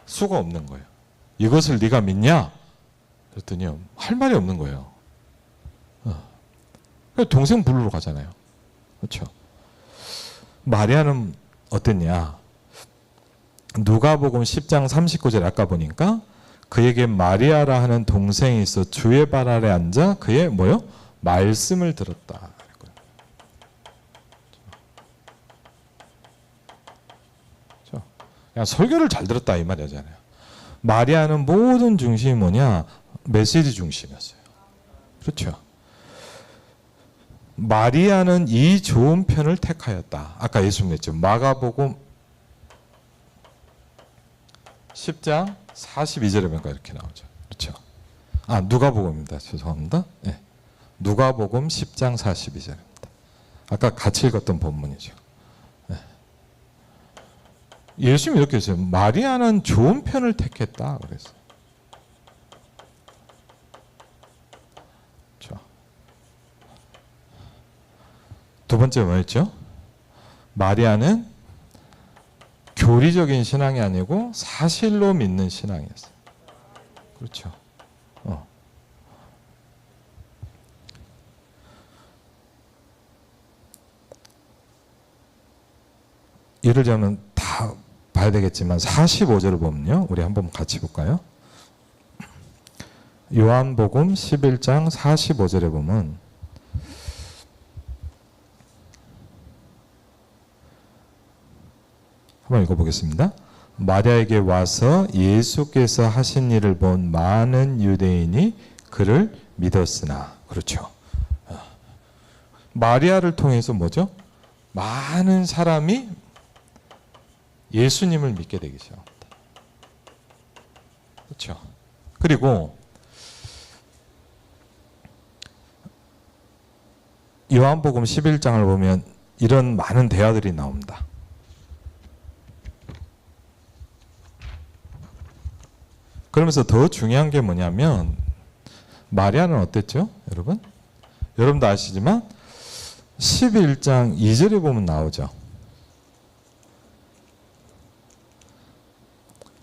수가 없는 거예요. 이것을 네가 믿냐? 그랬더니 할 말이 없는 거예요. 동생 부르러 가잖아요. 그렇죠? 마리아는 어땠냐? 누가복음 10장 39절 아까 보니까 그에게 마리아라 하는 동생이 있어 주의 발 아래 앉아 그의 뭐요? 말씀을 들었다. 그렇죠? 그냥 설교를 잘 들었다 이 말이잖아요. 마리아는 모든 중심이 뭐냐? 메시지 중심이었어요. 그렇죠? 마리아는 이 좋은 편을 택하였다. 아까 예수님 했죠. 마가복음 10장 42절에 보니까 이렇게 나오죠. 그렇죠? 누가복음입니다. 죄송합니다. 네. 누가복음 10장 42절입니다. 아까 같이 읽었던 본문이죠. 네. 예수님이 이렇게 했어요. 마리아는 좋은 편을 택했다. 그랬어요. 그렇죠? 두 번째 뭐였죠? 마리아는 교리적인 신앙이 아니고 사실로 믿는 신앙이었어요. 그렇죠. 예를 들면 다 봐야 되겠지만 45절을 보면요. 우리 한번 같이 볼까요? 요한복음 11장 45절에 보면 한번 읽어보겠습니다. 마리아에게 와서 예수께서 하신 일을 본 많은 유대인이 그를 믿었으나. 그렇죠. 마리아를 통해서 뭐죠? 많은 사람이 예수님을 믿게 되기 시작합니다. 그렇죠. 그리고 요한복음 11장을 보면 이런 많은 대화들이 나옵니다. 그러면서 더 중요한 게 뭐냐면 마리아는 어땠죠? 여러분? 여러분도 아시지만 11장 2절에 보면 나오죠.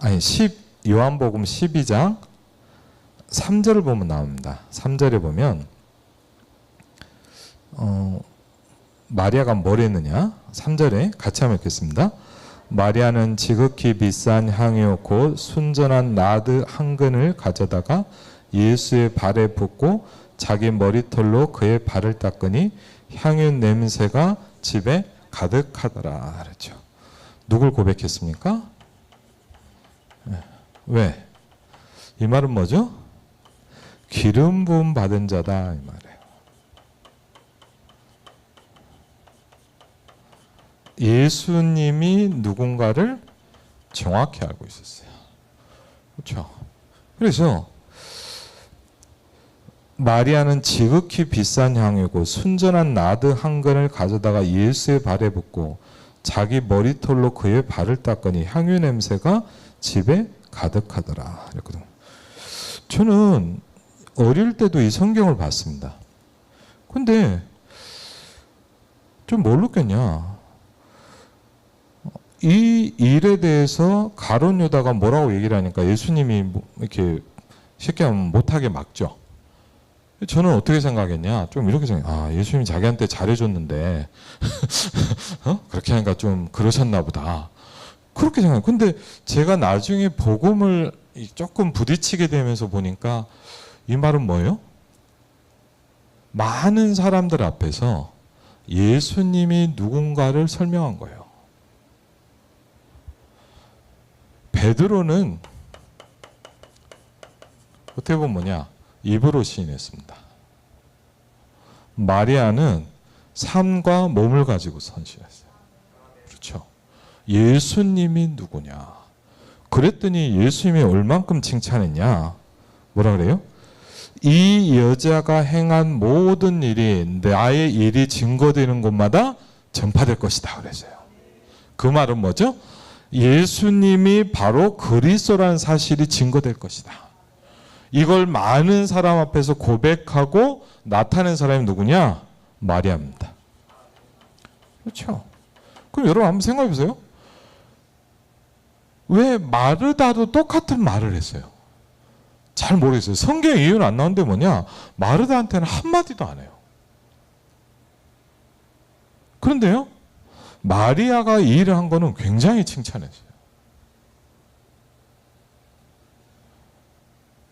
아니 요한복음 12장 3절을 보면 나옵니다. 3절에 보면 마리아가 뭘 했느냐? 3절에 같이 한번 읽겠습니다. 마리아는 지극히 비싼 향유 곧 순전한 나드 한 근을 가져다가 예수의 발에 붓고 자기 머리털로 그의 발을 닦으니 향유 냄새가 집에 가득하더라. 그렇죠. 누굴 고백했습니까? 왜? 이 말은 뭐죠? 기름 부음 받은 자다 이 말이에요. 예수님이 누군가를 정확히 알고 있었어요. 그렇죠. 그래서 마리아는 지극히 비싼 향유고 순전한 나드 한 근을 가져다가 예수의 발에 붓고 자기 머리털로 그의 발을 닦으니 향유 냄새가 집에 가득하더라. 이랬거든요. 저는 어릴 때도 이 성경을 봤습니다. 근데 좀 뭘 느꼈냐? 이 일에 대해서 가룟 유다가 뭐라고 얘기를 하니까 예수님이 이렇게 쉽게 하면 못하게 막죠. 저는 어떻게 생각했냐? 좀 이렇게 생각해. 예수님이 자기한테 잘해줬는데 그렇게 하니까 좀 그러셨나 보다. 그렇게 생각해요. 근데 제가 나중에 복음을 조금 부딪히게 되면서 보니까 이 말은 뭐예요? 많은 사람들 앞에서 예수님이 누군가를 설명한 거예요. 베드로는 어떻게 보면 뭐냐? 입으로 시인했습니다. 마리아는 삶과 몸을 가지고 선시했어요. 그렇죠. 예수님이 누구냐? 그랬더니 예수님이 얼만큼 칭찬했냐? 뭐라 그래요? 이 여자가 행한 모든 일이 나의 일이 증거되는 곳마다 전파될 것이다 그랬어요. 그 말은 뭐죠? 예수님이 바로 그리스도라는 사실이 증거될 것이다. 이걸 많은 사람 앞에서 고백하고 나타낸 사람이 누구냐? 마리아입니다. 그렇죠. 그럼 여러분 한번 생각해 보세요. 왜 마르다도 똑같은 말을 했어요? 잘 모르겠어요. 성경에 이유는 안 나오는데 뭐냐? 마르다한테는 한마디도 안 해요. 그런데요, 마리아가 이 일을 한 거는 굉장히 칭찬했어요.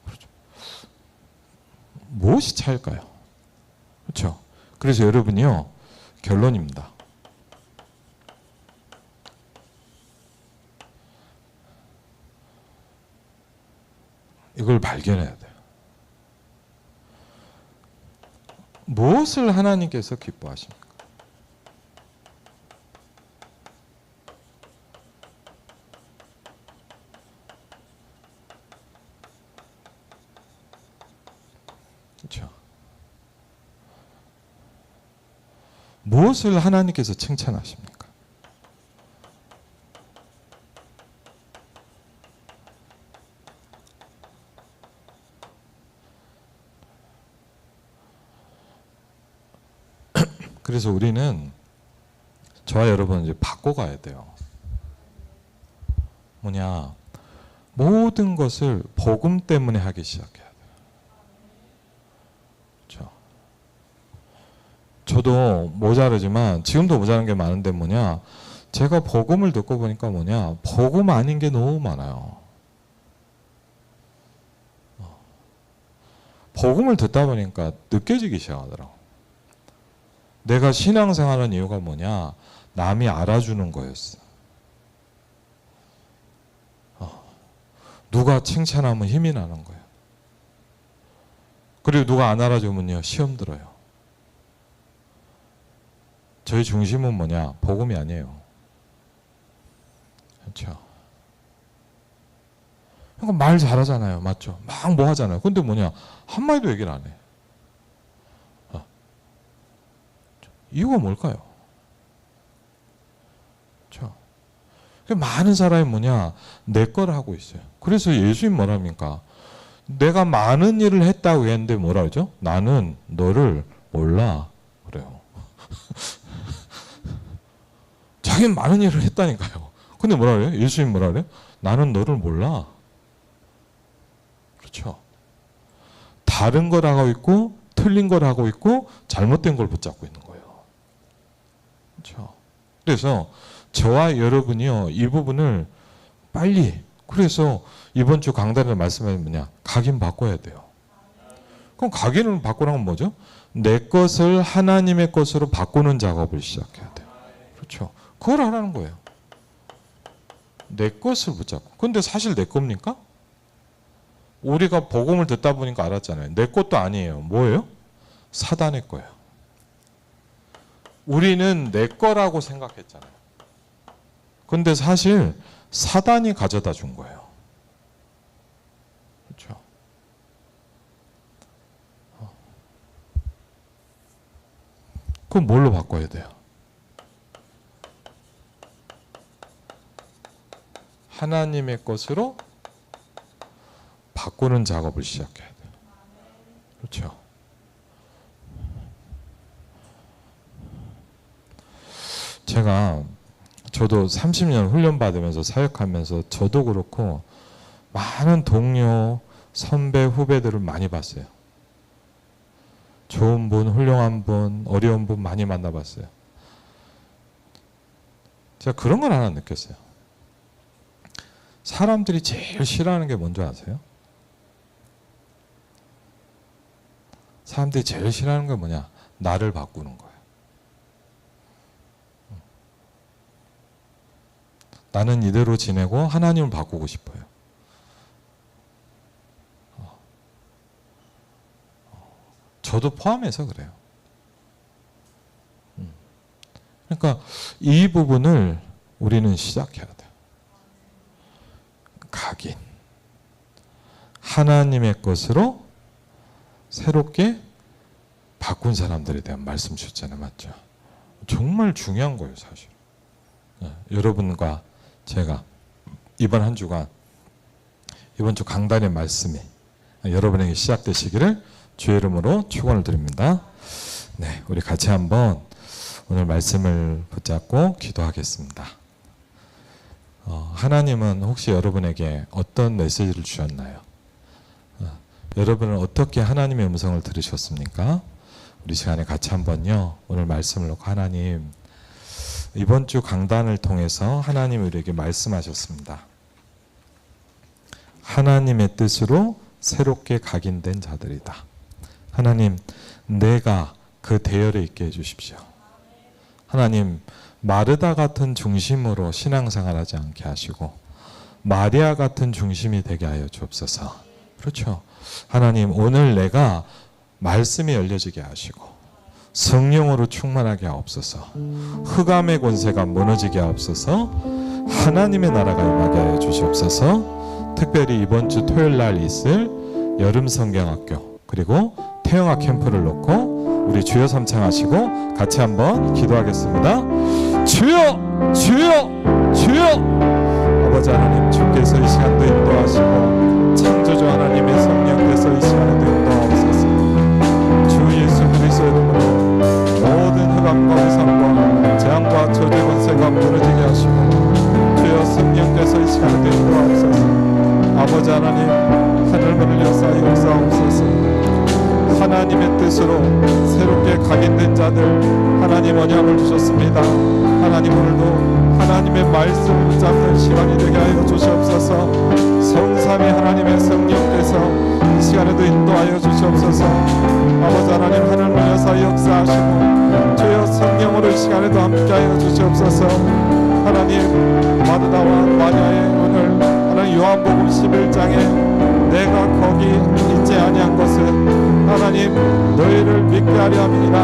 그렇죠. 무엇이 차일까요? 그렇죠. 그래서 여러분이요, 결론입니다. 이걸 발견해야 돼요. 무엇을 하나님께서 기뻐하십니까? 그렇죠. 무엇을 하나님께서 칭찬하십니까? 그래서 우리는 저와 여러분 이제 바꿔가야 돼요. 뭐냐? 모든 것을 복음 때문에 하기 시작해야 돼요. 그렇죠? 저도 모자르지만 지금도 모자란 게 많은데 뭐냐? 제가 복음을 듣고 보니까 뭐냐? 복음 아닌 게 너무 많아요. 복음을 듣다 보니까 느껴지기 시작하더라고. 내가 신앙생활하는 이유가 뭐냐? 남이 알아주는 거였어. 누가 칭찬하면 힘이 나는 거예요. 그리고 누가 안 알아주면요, 시험 들어요. 저희 중심은 뭐냐? 복음이 아니에요. 그렇죠? 그러니까 말 잘하잖아요. 맞죠? 막 뭐 하잖아요. 근데 뭐냐? 한마디도 얘기를 안 해. 이유가 뭘까요? 그렇죠? 많은 사람이 뭐냐? 내 거를 하고 있어요. 그래서 예수님 뭐랍니까? 내가 많은 일을 했다고 했는데 뭐라 그러죠? 나는 너를 몰라. 그래요. 자기는 많은 일을 했다니까요. 근데 뭐라 그래요? 예수님 뭐라 그래요? 나는 너를 몰라. 그렇죠. 다른 걸 하고 있고 틀린 걸 하고 있고 잘못된 걸 붙잡고 있는 거예요. 그렇죠. 그래서 저와 여러분이요, 이 부분을 빨리, 그래서 이번 주 강단의 말씀은 뭐냐? 각인 바꿔야 돼요. 그럼 각인을 바꾸라는 건 뭐죠? 내 것을 하나님의 것으로 바꾸는 작업을 시작해야 돼요. 그렇죠. 그걸 하라는 거예요. 내 것을 붙잡고. 근데 사실 내 겁니까? 우리가 복음을 듣다 보니까 알았잖아요. 내 것도 아니에요. 뭐예요? 사단의 거예요. 우리는 내 거라고 생각했잖아요. 근데 사실 사단이 가져다 준 거예요. 그렇죠? 그럼 뭘로 바꿔야 돼요? 하나님의 것으로 바꾸는 작업을 시작해야 돼요. 그렇죠? 저도 30년 훈련받으면서 사역하면서 저도 그렇고 많은 동료, 선배, 후배들을 많이 봤어요. 좋은 분, 훌륭한 분, 어려운 분 많이 만나봤어요. 제가 그런 걸 하나 느꼈어요. 사람들이 제일 싫어하는 게 뭔지 아세요? 사람들이 제일 싫어하는 게 뭐냐? 나를 바꾸는 거예요. 나는 이대로 지내고 하나님을 바꾸고 싶어요. 저도 포함해서 그래요. 그러니까 이 부분을 우리는 시작해야 돼요. 각인. 하나님의 것으로 새롭게 바꾼 사람들에 대한 말씀 주셨잖아요. 맞죠? 정말 중요한 거예요, 사실. 여러분과 제가 이번 한 주간, 이번 주 강단의 말씀이 여러분에게 시작되시기를 주의 이름으로 축원을 드립니다. 네, 우리 같이 한번 오늘 말씀을 붙잡고 기도하겠습니다. 하나님은 혹시 여러분에게 어떤 메시지를 주셨나요? 여러분은 어떻게 하나님의 음성을 들으셨습니까? 우리 시간에 같이 한번요, 오늘 말씀을 놓고 하나님, 이번 주 강단을 통해서 하나님이 우리에게 말씀하셨습니다. 하나님의 뜻으로 새롭게 각인된 자들이다. 하나님, 내가 그 대열에 있게 해주십시오. 하나님, 마르다 같은 중심으로 신앙생활하지 않게 하시고 마리아 같은 중심이 되게 하여 주옵소서. 그렇죠. 하나님, 오늘 내가 말씀이 열려지게 하시고 성령으로 충만하게 하옵소서. 흑암의 권세가 무너지게 하옵소서. 하나님의 나라가 임하게 하여 주시옵소서. 특별히 이번 주 토요일 날 있을 여름 성경학교 그리고 태영아 캠프를 놓고 우리 주여 삼창하시고 같이 한번 기도하겠습니다. 주여, 주여, 주여. 아버지 하나님, 주께서 이 시간도 인도하시고 창조주 하나님의 성령께서 이 시간에도 인도하옵소서. 주 예수 그리스도의 이름으로 모든 흑암과 위선과 재앙과 저주의 권세가 무너지게 하시고 주여 성령께서 이 시간에도 인도하옵소서. 아버지 하나님, 하늘문을 여사 역사하옵소서. 하나님의 뜻으로 새롭게 각인된 자들 하나님 언약을 주셨습니다. 하나님, 오늘도 하나님의 말씀을 붙잡는 시간이 되게 하여 주시옵소서. 성삼위 하나님의 성령께서 이 시간에도 인도하여 주시옵소서. 아버지 하나님, 하늘문 여사 역사하시고 주여 성령으로 이 시간에도 함께하여 주시옵소서. 하나님, 마르다와 마리아의 오늘 하나님 하나님 요한복음 11장에 내가 거기 있지 아니한 것은 하나님 너희를 믿게 하려 함이니라.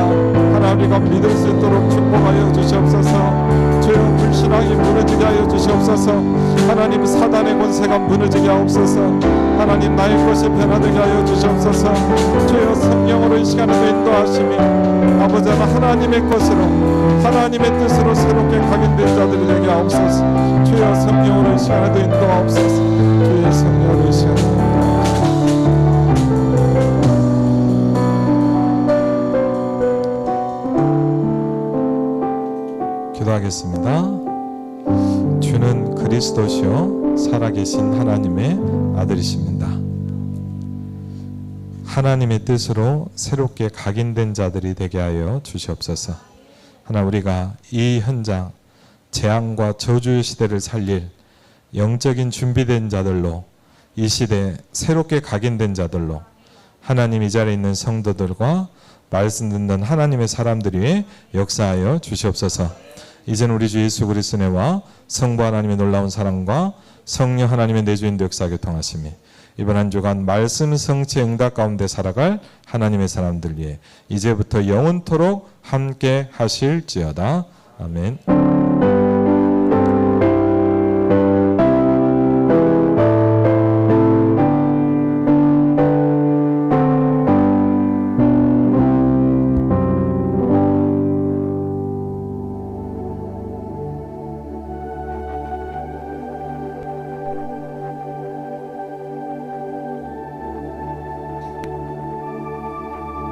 하나님 우리가 믿을 수 있도록 축복하여 주시옵소서. 주여 불신앙이 무너지게 하여 주시옵소서. 하나님 사단의 권세가 무너지게 하옵소서. 하나님 나의 것이 변화되게 하여 주시옵소서. 주여 성령으로 이 시간에도 인도하심이 아버지 하나님의 것으로 하나님의 뜻으로 새롭게 각인된 자들이 되게 하옵소서. 주여 성령으로 이 시간에도 인도하옵소서. 주의 성령으로 이 시간에도 인도하옵소서. 기도하겠습니다. 주는 그리스도시요 살아계신 하나님의 아들이십니다. 하나님의 뜻으로 새롭게 각인된 자들이 되게 하여 주시옵소서. 하나 우리가 이 현장 재앙과 저주의 시대를 살릴 영적인 준비된 자들로 이 시대 새롭게 각인된 자들로 하나님 이 자리에 있는 성도들과 말씀 듣는 하나님의 사람들이 역사하여 주시옵소서. 이제는 우리 주 예수 그리스도의 은혜와 성부 하나님의 놀라운 사랑과 성령 하나님의 내주인도 역사 교통하심이 이번 한 주간 말씀 성취 응답 가운데 살아갈 하나님의 사람들 위해 이제부터 영원토록 함께 하실지어다. 아멘.